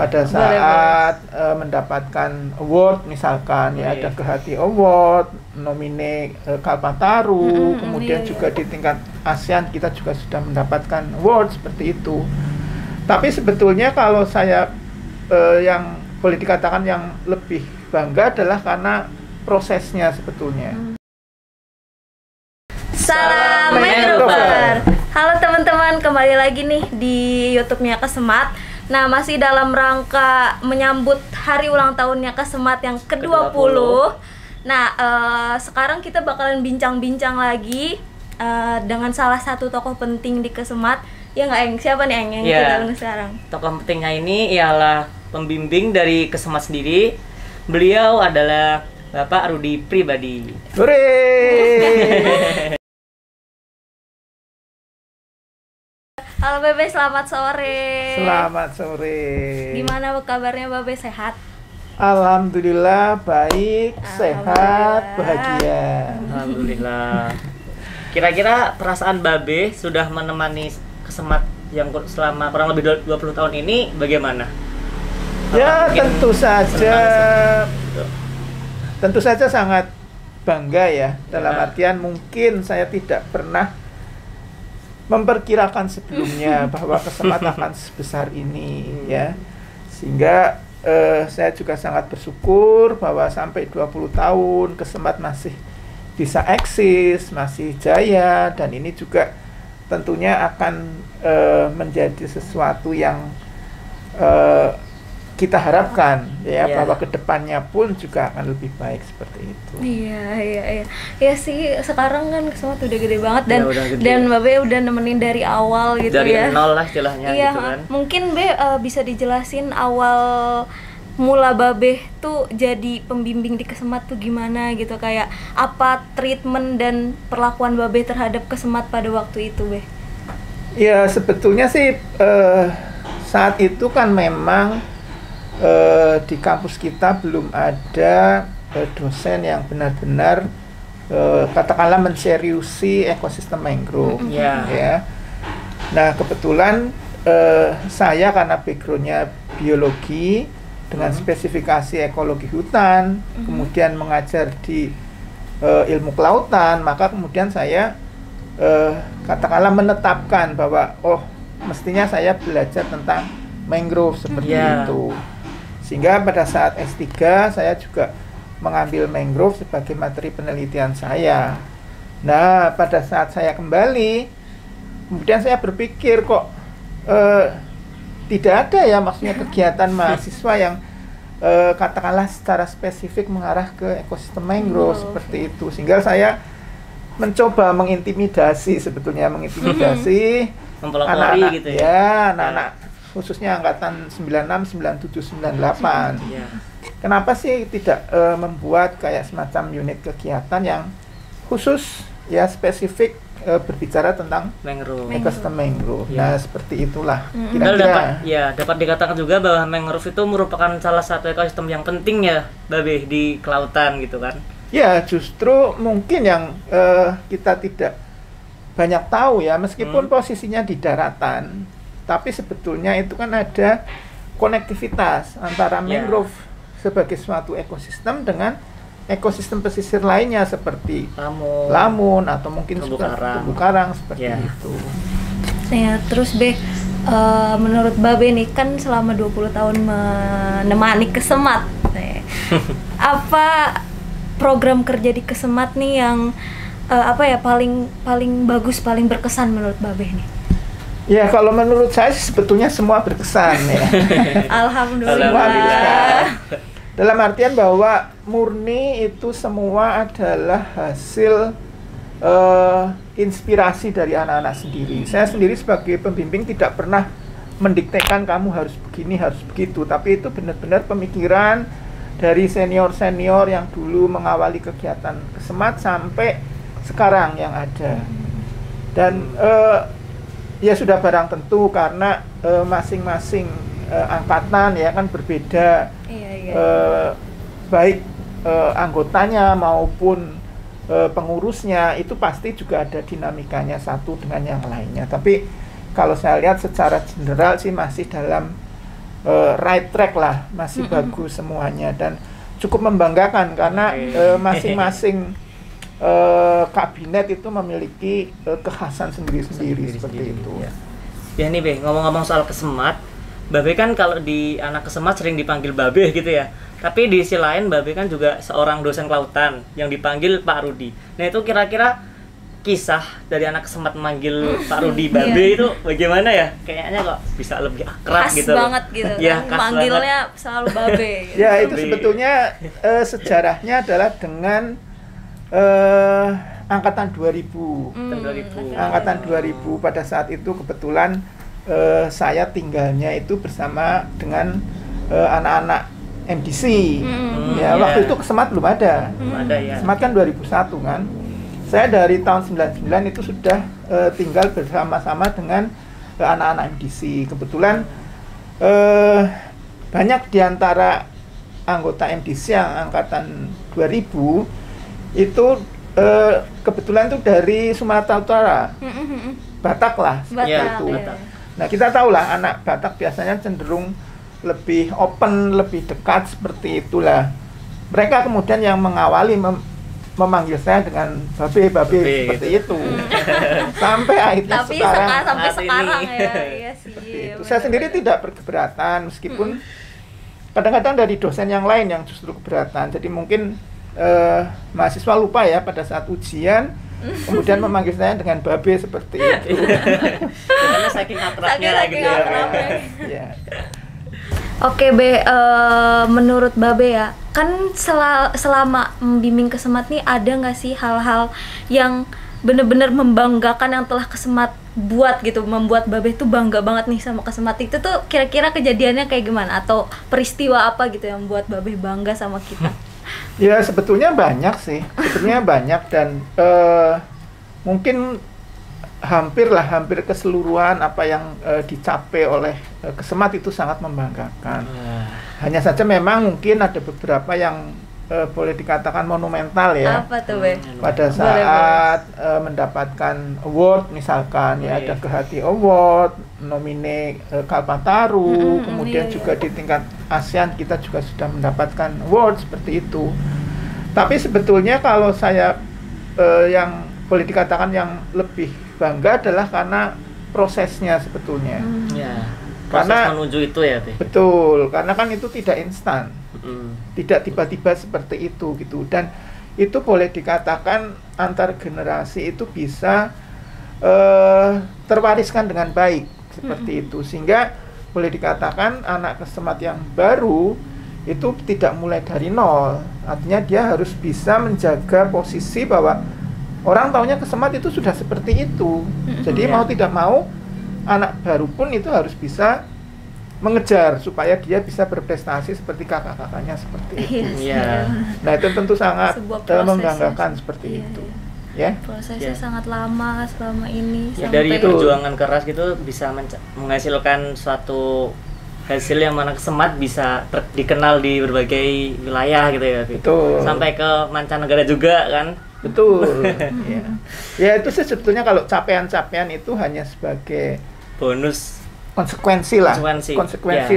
pada saat mendapatkan award misalkan ya ada Kehati Award, nomine Kalpataru, kemudian juga di tingkat ASEAN kita juga sudah mendapatkan award seperti itu. Tapi sebetulnya kalau saya yang boleh dikatakan yang lebih bangga adalah karena prosesnya sebetulnya. Salam Mangrover. Halo teman-teman, kembali lagi nih di YouTube-nya Kesemat. Nah, masih dalam rangka menyambut hari ulang tahunnya Kesemat yang ke-20. Nah, sekarang kita bakalan bincang-bincang lagi dengan salah satu tokoh penting di Kesemat. Ya nggak, Eng? Siapa nih, Eng, yang kita undang sekarang? Tokoh pentingnya ini ialah pembimbing dari Kesemat sendiri. Beliau adalah Bapak Rudi Pribadi. Hore! Halo Bebe, selamat sore. Selamat sore. Gimana kabarnya Bebe, sehat? Alhamdulillah baik, sehat, bahagia. Alhamdulillah. Kira-kira perasaan Babe sudah menemani Kesemat yang selama kurang lebih 20 tahun ini bagaimana? Ya tentu saja sangat bangga ya. Dalam artian mungkin saya tidak pernah memperkirakan sebelumnya bahwa Kesemat akan sebesar ini ya. Sehingga saya juga sangat bersyukur bahwa sampai 20 tahun Kesemat masih bisa eksis, masih jaya, dan ini juga tentunya akan menjadi sesuatu yang kita harapkan ya, bahwa kedepannya pun juga akan lebih baik seperti itu. Iya. Ya sih, sekarang kan Kesemat udah gede banget gede. Dan Babe udah nemenin dari awal gitu dari ya. Dari nol lah istilahnya iya, gitu kan. Mungkin bisa dijelasin awal mula Babe tuh jadi pembimbing di Kesemat tuh gimana gitu, kayak apa treatment dan perlakuan Babe terhadap Kesemat pada waktu itu, Be? Ya sebetulnya sih saat itu kan memang di kampus kita belum ada dosen yang benar-benar katakanlah menseriusi ekosistem mangrove. Ya. Nah kebetulan saya karena backgroundnya biologi dengan spesifikasi ekologi hutan, kemudian mengajar di ilmu kelautan, maka kemudian saya katakanlah menetapkan bahwa mestinya saya belajar tentang mangrove seperti itu. Sehingga pada saat S3 saya juga mengambil mangrove sebagai materi penelitian saya. Nah, pada saat saya kembali, kemudian saya berpikir kok tidak ada ya maksudnya kegiatan mahasiswa yang katakanlah secara spesifik mengarah ke ekosistem mangrove seperti itu. Sehingga saya mencoba mengintimidasi mempelopori gitu ya. Anak-anak khususnya angkatan 96, 97, 98. Kenapa sih tidak membuat kayak semacam unit kegiatan yang khusus ya spesifik berbicara tentang ekosistem mangrove. Nah, seperti itulah. Dapat dikatakan juga bahwa mangrove itu merupakan salah satu ekosistem yang penting ya, Babe, di kelautan gitu kan. Ya, justru mungkin yang kita tidak banyak tahu ya, meskipun posisinya di daratan, tapi sebetulnya itu kan ada konektivitas antara mangrove sebagai suatu ekosistem dengan ekosistem pesisir lainnya seperti lamun atau mungkin terumbu karang seperti itu. Ya, terus Be, menurut Babe nih kan selama 20 tahun menemani Kesemat, apa program kerja di Kesemat nih yang paling bagus, paling berkesan menurut Babe nih? Ya, kalau menurut saya sebetulnya semua berkesan ya. Alhamdulillah. Dalam artian bahwa murni itu semua adalah hasil inspirasi dari anak-anak sendiri. Saya sendiri sebagai pembimbing tidak pernah mendiktekan kamu harus begini, harus begitu, tapi itu benar-benar pemikiran dari senior-senior yang dulu mengawali kegiatan Kesemat sampai sekarang yang ada. Dan ya sudah barang tentu karena masing-masing angkatan ya kan berbeda, baik anggotanya maupun pengurusnya, itu pasti juga ada dinamikanya satu dengan yang lainnya. Tapi kalau saya lihat secara general sih masih dalam right track lah, masih bagus semuanya dan cukup membanggakan karena masing-masing kabinet itu memiliki kekhasan sendiri-sendiri seperti itu. Ya nih Be, ngomong-ngomong soal Kesemat, Babe kan kalau di anak Kesemat sering dipanggil Babe gitu ya. Tapi di sisi lain Babe kan juga seorang dosen kelautan yang dipanggil Pak Rudi. Nah itu kira-kira kisah dari anak Kesemat memanggil Pak Rudi Babe itu bagaimana ya? Kayaknya kok bisa lebih akrab khas gitu. Banget gitu. Ya, manggilnya selalu Babe. Gitu. Ya itu sebetulnya sejarahnya adalah dengan angkatan 2000. Angkatan 2000 pada saat itu kebetulan saya tinggalnya itu bersama dengan anak-anak MDC. Ya, waktu itu Kesemat belum ada. Ya. Kesemat kan 2001 kan. Saya dari tahun 99 itu sudah tinggal bersama-sama dengan anak-anak MDC. Kebetulan banyak diantara anggota MDC yang angkatan 2000 itu kebetulan itu dari Sumatera Utara, Batak lah, seperti itu. Batak. Nah kita tahu lah anak Batak biasanya cenderung lebih open, lebih dekat seperti itulah. Mereka kemudian yang mengawali memanggil saya dengan Babe seperti itu. Sampai akhirnya sampai sekarang ya. Iya sih. Itu. Saya sendiri tidak berkeberatan meskipun kadang-kadang dari dosen yang lain yang justru keberatan. Jadi mungkin mahasiswa lupa ya pada saat ujian kemudian memanggil saya dengan Babe seperti itu. Karena saking akrabnya gitu ya. Oke Be, menurut Babe ya, kan selama membimbing Kesemat nih ada nggak sih hal-hal yang bener-bener membanggakan yang telah Kesemat buat gitu, membuat Babe tuh bangga banget nih sama Kesemat itu tuh kira-kira kejadiannya kayak gimana atau peristiwa apa gitu yang buat Babe bangga sama kita? Ya sebetulnya banyak sih, dan mungkin hampir keseluruhan apa yang dicapai oleh Kesemat itu sangat membanggakan. Hanya saja memang mungkin ada beberapa yang boleh dikatakan monumental ya. Apa tuh Be? Pada saat mendapatkan award misalkan ya ada Kehati Award, nomine Kalpataru, kemudian juga di tingkat ASEAN kita juga sudah mendapatkan award seperti itu. Tapi sebetulnya kalau saya yang boleh dikatakan yang lebih bangga adalah karena prosesnya sebetulnya. Karena menuju itu ya, Be. Betul, karena kan itu tidak instan. Tidak tiba-tiba seperti itu gitu. Dan itu boleh dikatakan antar generasi itu bisa terwariskan dengan baik seperti itu. Sehingga boleh dikatakan anak Kesemat yang baru itu tidak mulai dari nol. Artinya dia harus bisa menjaga posisi bahwa orang taunya Kesemat itu sudah seperti itu. Jadi mau tidak mau anak baru pun itu harus bisa mengejar supaya dia bisa berprestasi seperti kakak-kakaknya seperti itu. Nah itu tentu sangat membanggakan seperti itu. Ya. Prosesnya sangat lama selama ini. Ya, dari perjuangan keras gitu bisa menghasilkan suatu hasil yang mana Kesemat bisa dikenal di berbagai wilayah gitu ya. Betul. Sampai ke mancanegara juga kan. Betul. Ya itu sih sebetulnya kalau capaian-capaian itu hanya sebagai bonus, konsekuensi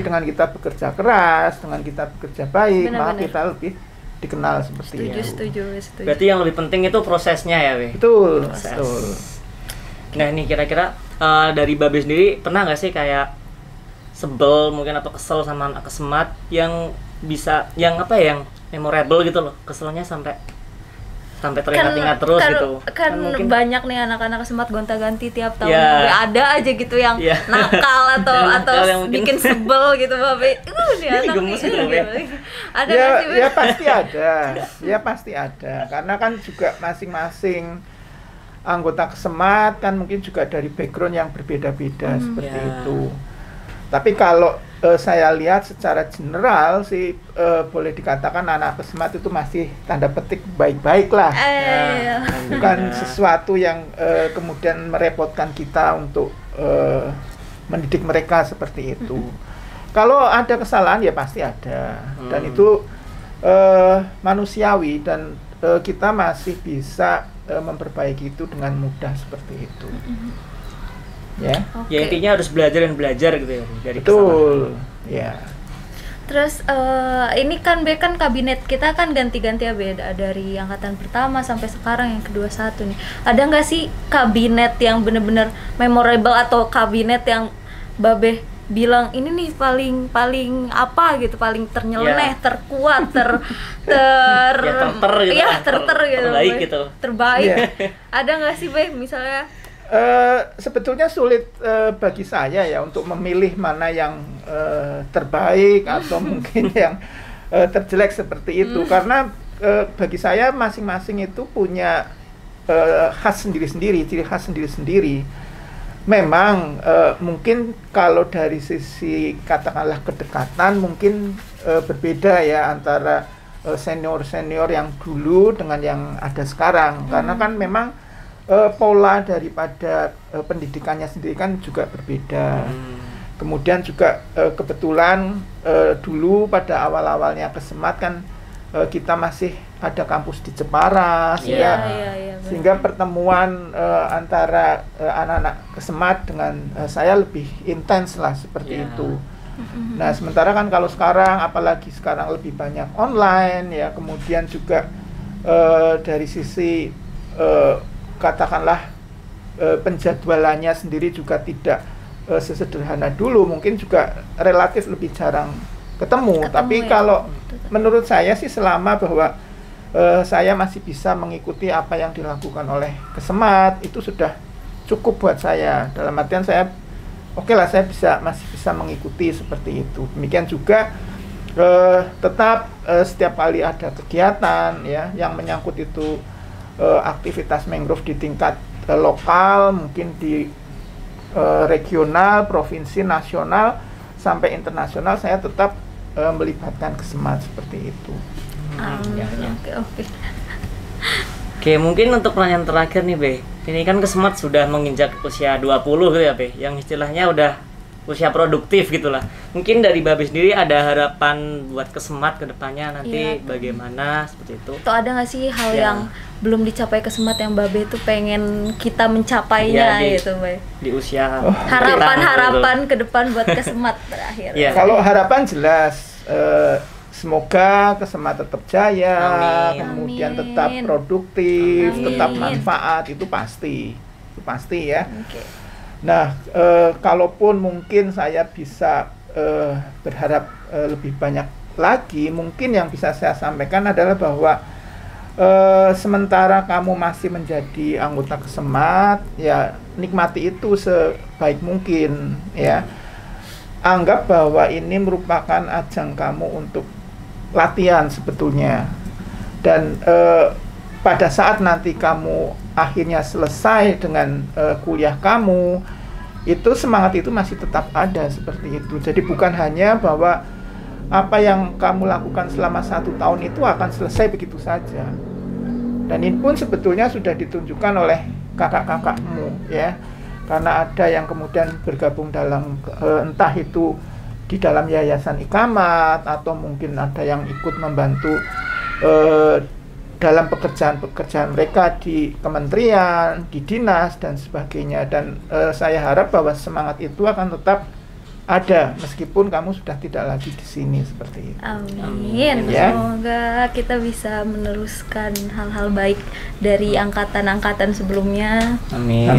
dengan kita bekerja keras, dengan kita bekerja baik, maka kita lebih dikenal seperti itu. Setuju. Berarti yang lebih penting itu prosesnya ya, Be? Betul. Nah ini kira-kira dari Babe sendiri pernah nggak sih kayak sebel mungkin atau kesel sama anak Kesemat yang bisa, yang memorable gitu loh, keselnya sampai teringat-ingat terus gitu. Kan mungkin banyak nih anak-anak Kesemat gonta-ganti tiap tahun. Ada aja gitu yang nakal atau yang bikin sebel gitu, Babe. Gemes gitu. Ada pasti ada. Karena kan juga masing-masing anggota Kesemat kan mungkin juga dari background yang berbeda-beda seperti itu. Tapi kalau saya lihat secara general sih boleh dikatakan anak Kesemat itu masih tanda petik baik-baik lah. Bukan sesuatu yang kemudian merepotkan kita untuk mendidik mereka seperti itu. Kalau ada kesalahan ya pasti ada, dan itu manusiawi dan kita masih bisa memperbaiki itu dengan mudah seperti itu. Ya. Ya intinya harus belajar gitu ya dari Betul. Ya. Terus ini kan B kan kabinet kita kan ganti-ganti ya beda dari angkatan pertama sampai sekarang yang kedua satu nih. Ada nggak sih kabinet yang bener-bener memorable atau kabinet yang Babe bilang ini nih paling apa gitu, paling ternyeleneh, terkuat, terbaik gitu. Terbaik. Ya. Ada nggak sih Be misalnya? Sebetulnya sulit bagi saya ya untuk memilih mana yang terbaik atau mungkin yang terjelek seperti itu, karena bagi saya masing-masing itu punya khas sendiri-sendiri, ciri khas sendiri-sendiri. Memang mungkin kalau dari sisi katakanlah kedekatan mungkin berbeda ya antara senior-senior yang dulu dengan yang ada sekarang, karena kan memang pola daripada pendidikannya sendiri kan juga berbeda. Kemudian juga kebetulan dulu pada awal-awalnya Kesemat kan kita masih ada kampus di Jepara, sehingga pertemuan antara anak-anak Kesemat dengan saya lebih intens lah seperti itu. Nah, sementara kan kalau sekarang, apalagi sekarang lebih banyak online ya, kemudian juga dari sisi katakanlah penjadwalannya sendiri juga tidak sesederhana dulu, mungkin juga relatif lebih jarang ketemu. Tapi ya, kalau menurut saya sih selama bahwa saya masih bisa mengikuti apa yang dilakukan oleh Kesemat, itu sudah cukup buat saya. Dalam artian saya oke lah, saya masih bisa mengikuti seperti itu. Demikian juga tetap setiap kali ada kegiatan ya yang menyangkut itu aktivitas mangrove di tingkat lokal, mungkin di regional, provinsi, nasional, sampai internasional, saya tetap melibatkan Kesemat seperti itu. Oke, mungkin untuk pertanyaan terakhir nih Be, ini kan Kesemat sudah menginjak usia 20 gitu ya Be, yang istilahnya udah usia produktif gitulah. Mungkin dari Babe sendiri ada harapan buat Kesemat ke depannya nanti bagaimana seperti itu? Atau ada nggak sih hal yang belum dicapai Kesemat yang Babe itu pengen kita mencapainya gitu Be? Di usia harapan ke depan buat Kesemat terakhir. Kalau harapan jelas semoga Kesemat tetap jaya, kemudian tetap produktif, tetap manfaat, itu pasti ya. Nah, kalaupun mungkin saya bisa berharap lebih banyak lagi, mungkin yang bisa saya sampaikan adalah bahwa sementara kamu masih menjadi anggota Kesemat, ya nikmati itu sebaik mungkin ya. Anggap bahwa ini merupakan ajang kamu untuk latihan sebetulnya. Dan pada saat nanti kamu akhirnya selesai dengan kuliah kamu, itu semangat itu masih tetap ada seperti itu. Jadi bukan hanya bahwa apa yang kamu lakukan selama 1 tahun itu akan selesai begitu saja. Dan ini pun sebetulnya sudah ditunjukkan oleh kakak-kakakmu ya, karena ada yang kemudian bergabung dalam entah itu di dalam yayasan Ikamat, atau mungkin ada yang ikut membantu dalam pekerjaan-pekerjaan mereka di kementerian, di dinas dan sebagainya. Dan saya harap bahwa semangat itu akan tetap ada meskipun kamu sudah tidak lagi di sini seperti itu. Amin. Ya? Semoga kita bisa meneruskan hal-hal baik dari angkatan-angkatan sebelumnya. Amin.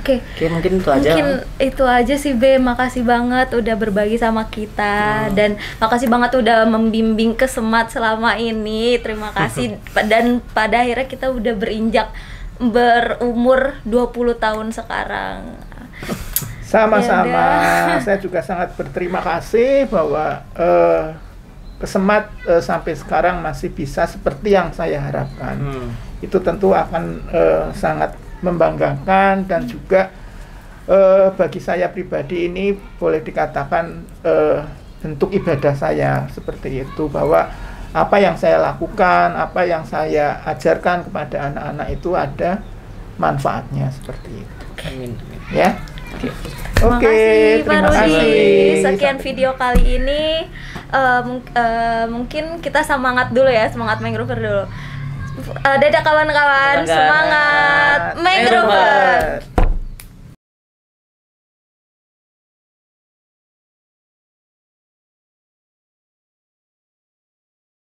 Oke, mungkin itu aja. Mungkin itu aja sih Be. Makasih banget udah berbagi sama kita dan makasih banget udah membimbing Kesemat selama ini. Terima kasih. Dan pada akhirnya kita udah berumur 20 tahun sekarang. Sama-sama. Saya juga sangat berterima kasih bahwa Kesemat sampai sekarang masih bisa seperti yang saya harapkan. Itu tentu akan sangat membanggakan, dan juga bagi saya pribadi ini boleh dikatakan bentuk ibadah saya seperti itu, bahwa apa yang saya lakukan, apa yang saya ajarkan kepada anak-anak itu ada manfaatnya seperti itu. Amin. Ya. Oke, terima kasih. Sekian video kali ini. Mungkin kita semangat dulu ya, semangat mangrover dulu. Dadah kawan-kawan, semangat mangrover.